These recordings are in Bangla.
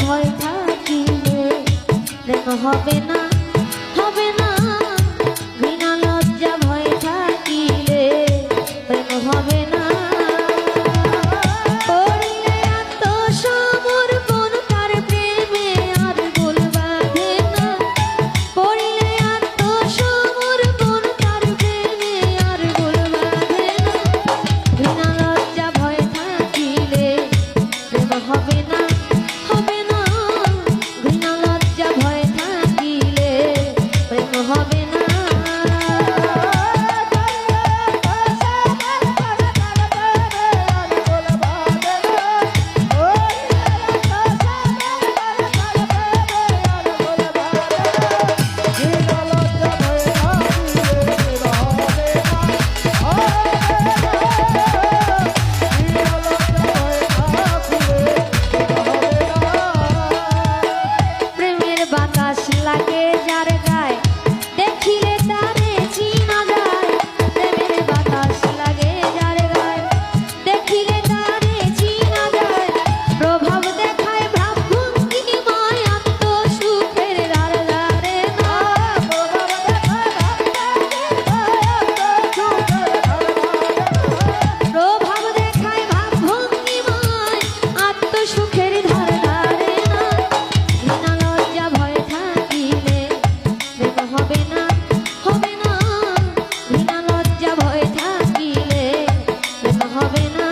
ভয় থাকিলে প্রেম হবে না, হবে না। ঘৃণা লজ্জা ভয় থাকিলে প্রেম হবে না। পড়িলে আত্মসমর্পণ তার প্রেমে আর গোল বাঁধে না। পড়িলে আত্মসমর্পণ তার প্রেমে আর গোল বাঁধে না। ঘৃণা লজ্জা ভয় থাকিলে প্রেম হবে না, হবে না। ঘৃণা লজ্জা ভয় থাকিলে প্রেম হবে না। প্রেমের বাতাস লাগে যার গায়ে দেখিলে তারে চিনা যায়। প্রেমের বাতাস লাগে যার গায়ে দেখিলে তারে চিনা যায়। প্রভাব দেখায় ভাবভঙ্গিময় আত্মসুখের দ্বার দ্বারে না। প্রভাব দেখায় ভাবভঙ্গিময় আত্মসুখের দ্বার দ্বারে না। ঘৃণা লজ্জা ভয় থাকিলে প্রেম হবে না, হবে না। ঘৃণা লজ্জা ভয় থাকিলে প্রেম হবে না।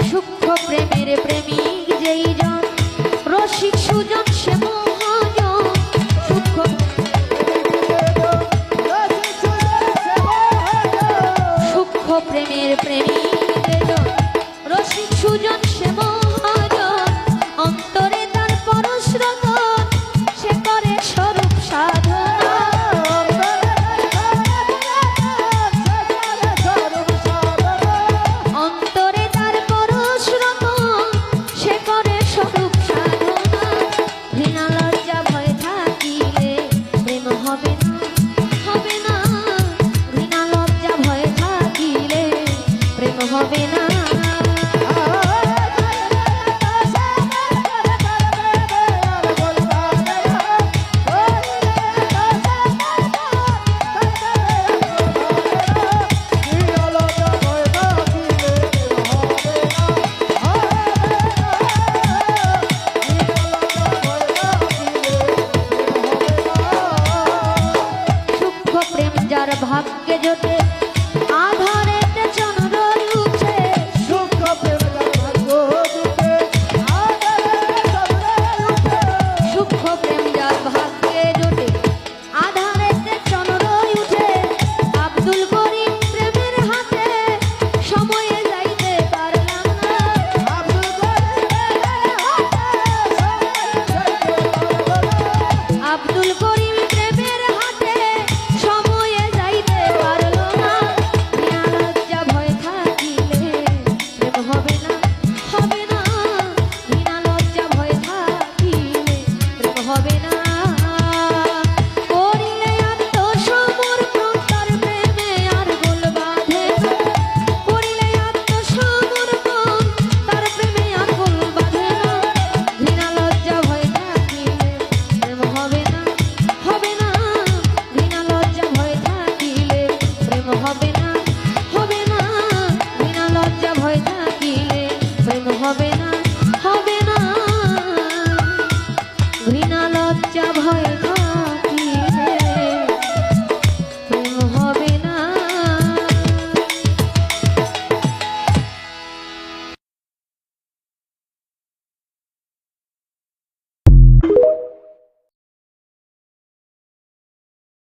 সূক্ষ্ম প্রেমের প্রেমিক যেই জন রসিক সুজন সে মহাজন। সূক্ষ্ম প্রেমের প্রেমিক যে জন রসিক সুজন সে মহাজন। অন্তরে তার পরশ রতন সে করে স্বরূপ সাধনা। অন্তরে তার পরশ রতন সে করে স্বরূপ সাধনা। ঘৃণা লজ্জা ভয় থাকিলে প্রেম হবে না, হবে না। ঘৃণা লজ্জা ভয় থাকিলে প্রেম হবে না।